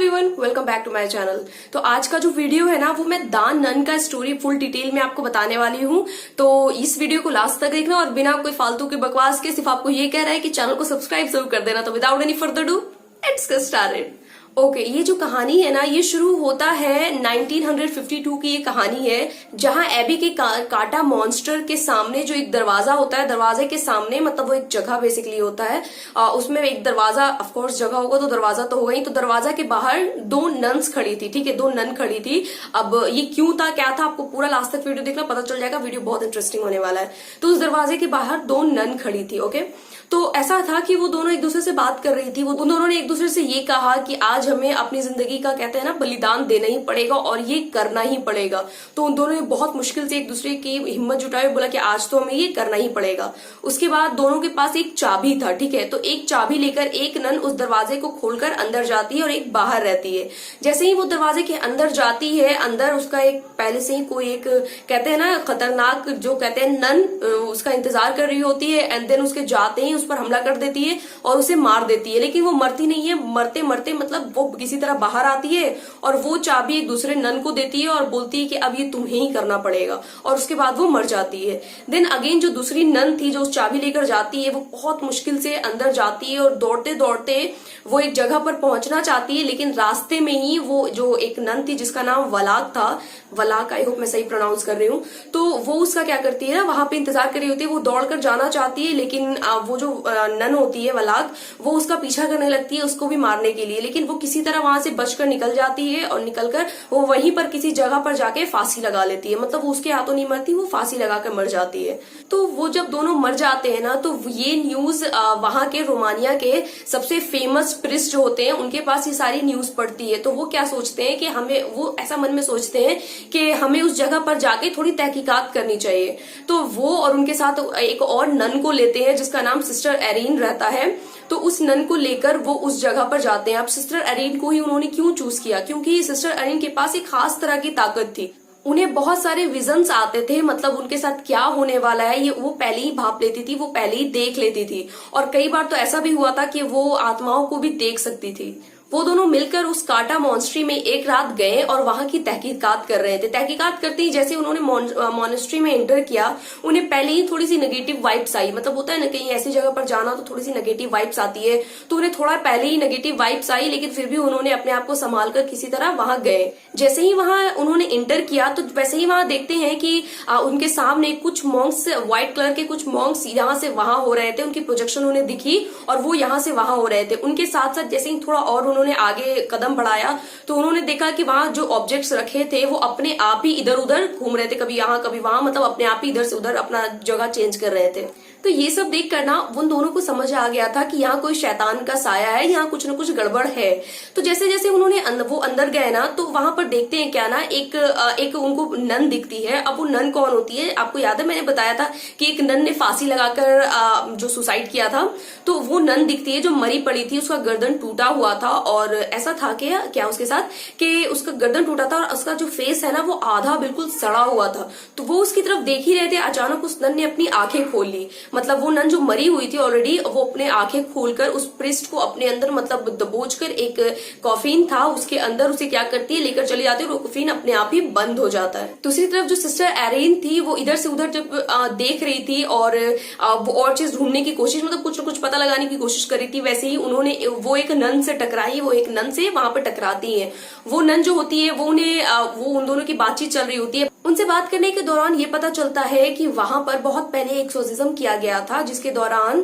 Everyone, welcome back to my channel. तो आज का जो वीडियो है ना, वो मैं दान नन का स्टोरी फुल डिटेल में आपको बताने वाली हूँ। तो इस वीडियो को लास्ट तक देखना और बिना कोई फालतू की बकवास के सिर्फ आपको ये कह रहा है कि चैनल को सब्सक्राइब जरूर कर देना। तो without any further do let's get started. Okay, ये जो कहानी है ना, ये शुरू होता है 1952 की ये कहानी है, जहां एबी के काटा मॉन्स्टर के सामने जो एक दरवाजा होता है, दरवाजे के सामने मतलब वो एक जगह बेसिकली होता है, उसमें एक दरवाजा, ऑफ कोर्स जगह होगा तो दरवाजा तो होगा ही। तो दरवाजा के बाहर दो नन्स खड़ी थी, ठीक है, दो नन खड़ी थी। अब ये क्यों था, क्या था, आपको पूरा लास्ट तक वीडियो देखना, पता चल जाएगा। वीडियो बहुत इंटरेस्टिंग होने वाला है। तो उस दरवाजे के बाहर दो नन खड़ी थी। ओके, तो ऐसा था कि वो दोनों एक दूसरे से बात कर रही थी। वो उन दोनों ने एक दूसरे से ये कहा कि आज हमें अपनी जिंदगी का, कहते हैं ना, बलिदान देना ही पड़ेगा और ये करना ही पड़ेगा। तो उन दोनों ने बहुत मुश्किल से एक दूसरे की हिम्मत जुटाई, बोला कि आज तो हमें ये करना ही पड़ेगा। उसके बाद दोनों के पास एक चाबी था, ठीक है। तो एक चाबी लेकर एक नन उस दरवाजे को खोलकर अंदर जाती है और एक बाहर रहती है। जैसे ही वो दरवाजे के अंदर जाती है, अंदर उसका एक पहले से ही कोई एक, कहते हैं ना, खतरनाक, जो कहते हैं नन, उसका इंतजार कर रही होती है। एंड देन उसके जाते ही उस पर हमला कर देती है और उसे मार देती है। लेकिन वो मरती नहीं है, मरते मरते मतलब वो किसी तरह बाहर आती है और वो चाबी एक दूसरे नन को देती है और बोलती है कि अब ये तुम्हें ही करना पड़ेगा। और उसके बाद वो मर जाती है। देन अगेन जो दूसरी नन थी जो उस चाबी लेकर जाती है, वो बहुत मुश्किल से अंदर जाती है और दौड़ते दौड़ते वो एक जगह पर पहुंचना चाहती है। लेकिन रास्ते में ही वो जो एक नन थी जिसका नाम वलाक था, वलाक, आई होप मैं सही प्रोनाउंस कर रही हूँ, तो वो उसका क्या करती है ना, वहां पे इंतजार कर रही होती है। वो दौड़कर जाना चाहती है, लेकिन वो जो नन होती है वलाक, वो उसका पीछा करने लगती है उसको भी मारने के लिए। लेकिन वो किसी तरह वहां से बचकर निकल जाती है और निकलकर वो वहीं पर किसी जगह पर जाके फांसी लगा लेती है। मतलब वो उसके हाथों नहीं मरती, वो फांसी लगाकर मर जाती है। तो वो जब दोनों मर जाते हैं ना, तो ये न्यूज वहां के रोमानिया के सबसे फेमस प्रिस्ट जो होते हैं उनके पास ये सारी न्यूज पड़ती है। तो वो क्या सोचते हैं कि हमें, वो ऐसा मन में सोचते हैं कि हमें उस जगह पर जाके थोड़ी तहकीकात करनी चाहिए। तो वो और उनके साथ एक और नन को लेते हैं जिसका नाम सिस्टर एरीन रहता है। तो उस नन को लेकर वो उस जगह पर जाते हैं। अब सिस्टर एरीन को ही उन्होंने क्यों चूज किया, क्योंकि सिस्टर एरीन के पास एक खास तरह की ताकत थी। उन्हें बहुत सारे विजन्स आते थे, मतलब उनके साथ क्या होने वाला है ये वो पहले ही भाप लेती थी, वो पहले ही देख लेती थी। और कई बार तो ऐसा भी हुआ था कि वो आत्माओं को भी देख सकती थी। वो दोनों मिलकर उस काटा मॉन्स्ट्री में एक रात गए और वहां की तहकीकात कर रहे थे। तहकीकात करते ही जैसे उन्होंने मॉन्स्ट्री में एंटर किया, उन्हें पहले ही थोड़ी सी नेगेटिव वाइब्स आई। मतलब होता है ना, कहीं ऐसी जगह पर जाना तो थोड़ी सी नेगेटिव वाइब्स आती है, तो उन्हें थोड़ा पहले ही नेगेटिव वाइब्स आई। लेकिन फिर भी उन्होंने अपने आप को संभाल कर किसी तरह वहां गए। जैसे ही वहां उन्होंने एंटर किया, तो वैसे ही वहां देखते हैं कि उनके सामने कुछ मॉन्क्स, व्हाइट कलर के कुछ मॉन्क्स यहाँ से वहां हो रहे थे। उनकी प्रोजेक्शन उन्हें दिखी और वो यहाँ से वहां हो रहे थे। उनके साथ साथ जैसे ही थोड़ा और उन्होंने आगे कदम बढ़ाया, तो उन्होंने देखा कि वहां जो ऑब्जेक्ट्स रखे थे वो अपने आप ही इधर उधर घूम रहे थे, कभी यहाँ कभी वहां, मतलब अपने आप ही इधर से उधर अपना जगह चेंज कर रहे थे। तो ये सब देख कर ना उन दोनों को समझ आ गया था कि यहाँ कोई शैतान का साया है, यहाँ कुछ न कुछ गड़बड़ है। तो जैसे जैसे उन्होंने वो अंदर गए ना, तो वहां पर देखते हैं क्या ना, एक उनको नन दिखती है। अब वो नन कौन होती है, आपको याद है मैंने बताया था कि एक नन ने फांसी लगाकर जो सुसाइड किया था, तो वो नन दिखती है जो मरी पड़ी थी। उसका गर्दन टूटा हुआ था और ऐसा था कि क्या उसके साथ कि उसका गर्दन टूटा था और उसका जो फेस है ना, वो आधा बिल्कुल सड़ा हुआ था। तो वो उसकी तरफ देख ही रहे थे, अचानक उस नन ने अपनी आंखें खोल ली। मतलब वो नन जो मरी हुई थी ऑलरेडी, वो अपने आंखें खोलकर उस प्रिस्ट को अपने अंदर, मतलब दबोचकर, एक कॉफिन था उसके अंदर, उसे क्या करती है, लेकर चली जाती है और वो कॉफिन अपने आप ही बंद हो जाता है। दूसरी तरफ जो सिस्टर एरीन थी, वो इधर से उधर जब देख रही थी और वो और चीज ढूंढने की कोशिश, मतलब कुछ न कुछ पता लगाने की कोशिश कर रही थी, वैसे ही उन्होंने वो एक नन से टकराई, वो एक नन से वहां पर टकराती है। वो नन जो होती है वो उन दोनों की बातचीत चल रही होती है। उनसे बात करने के दौरान ये पता चलता है कि वहां पर बहुत पहले एक एक्सोर्सिज्म किया गया था, जिसके दौरान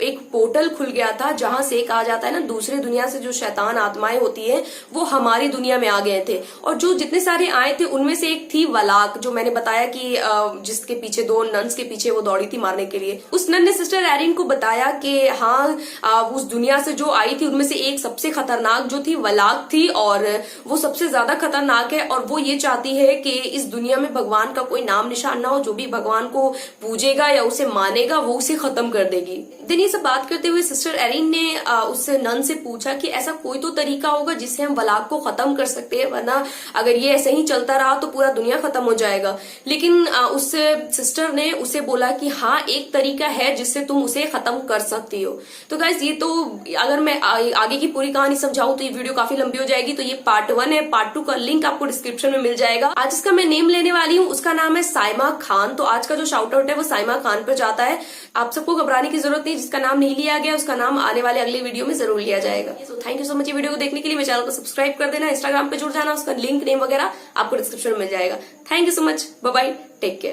एक पोर्टल खुल गया था, जहां से कहा जाता है ना, दूसरे दुनिया से जो शैतान आत्माएं होती है वो हमारी दुनिया में आ गए थे। और जो जितने सारे आए थे उनमें से एक थी वलाक, जो मैंने बताया कि जिसके पीछे दो नन्स के पीछे वो दौड़ी थी मारने के लिए। उस नन ने सिस्टर एरीन को बताया कि हाँ, उस दुनिया से जो आई थी उनमें से एक सबसे खतरनाक जो थी वलाक थी, और वो सबसे ज्यादा खतरनाक है। और वो ये चाहती है कि इस दुनिया में भगवान का कोई नाम निशान ना हो, जो भी भगवान को पूजेगा सुनेगा या उसे मानेगा वो उसे खत्म कर देगी। देन ये सब बात करते हुए सिस्टर एरिन ने उससे नन से पूछा कि ऐसा कोई तो तरीका होगा जिससे हम वलाग को खत्म कर सकते हैं, वरना अगर ये ऐसे ही चलता रहा तो पूरा दुनिया खत्म हो जाएगा। लेकिन उससे सिस्टर ने उसे बोला कि हाँ एक तरीका है जिससे तुम उसे खत्म कर सकती हो। तो गाइस ये तो अगर मैं आगे की पूरी कहानी समझाऊं तो ये वीडियो काफी लंबी हो जाएगी, तो ये पार्ट 1 है। पार्ट 2 का लिंक आपको डिस्क्रिप्शन में मिल जाएगा। आज इसका मैं नेम लेने वाली हूँ, उसका नाम है साइमा खान। तो आज का जो शाउट आउट है वो साइमा खान पर जाता है। आप सबको घबराने की जरूरत नहीं, जिसका नाम नहीं लिया गया उसका नाम आने वाले अगले वीडियो में जरूर लिया जाएगा। तो थैंक यू सो मच ये वीडियो को देखने के लिए। मेरे चैनल को सब्सक्राइब कर देना, इंस्टाग्राम पे जुड़ जाना, उसका लिंक नेम वगैरह आपको डिस्क्रिप्शन में मिल जाएगा। Thank you so much, bye bye, take care.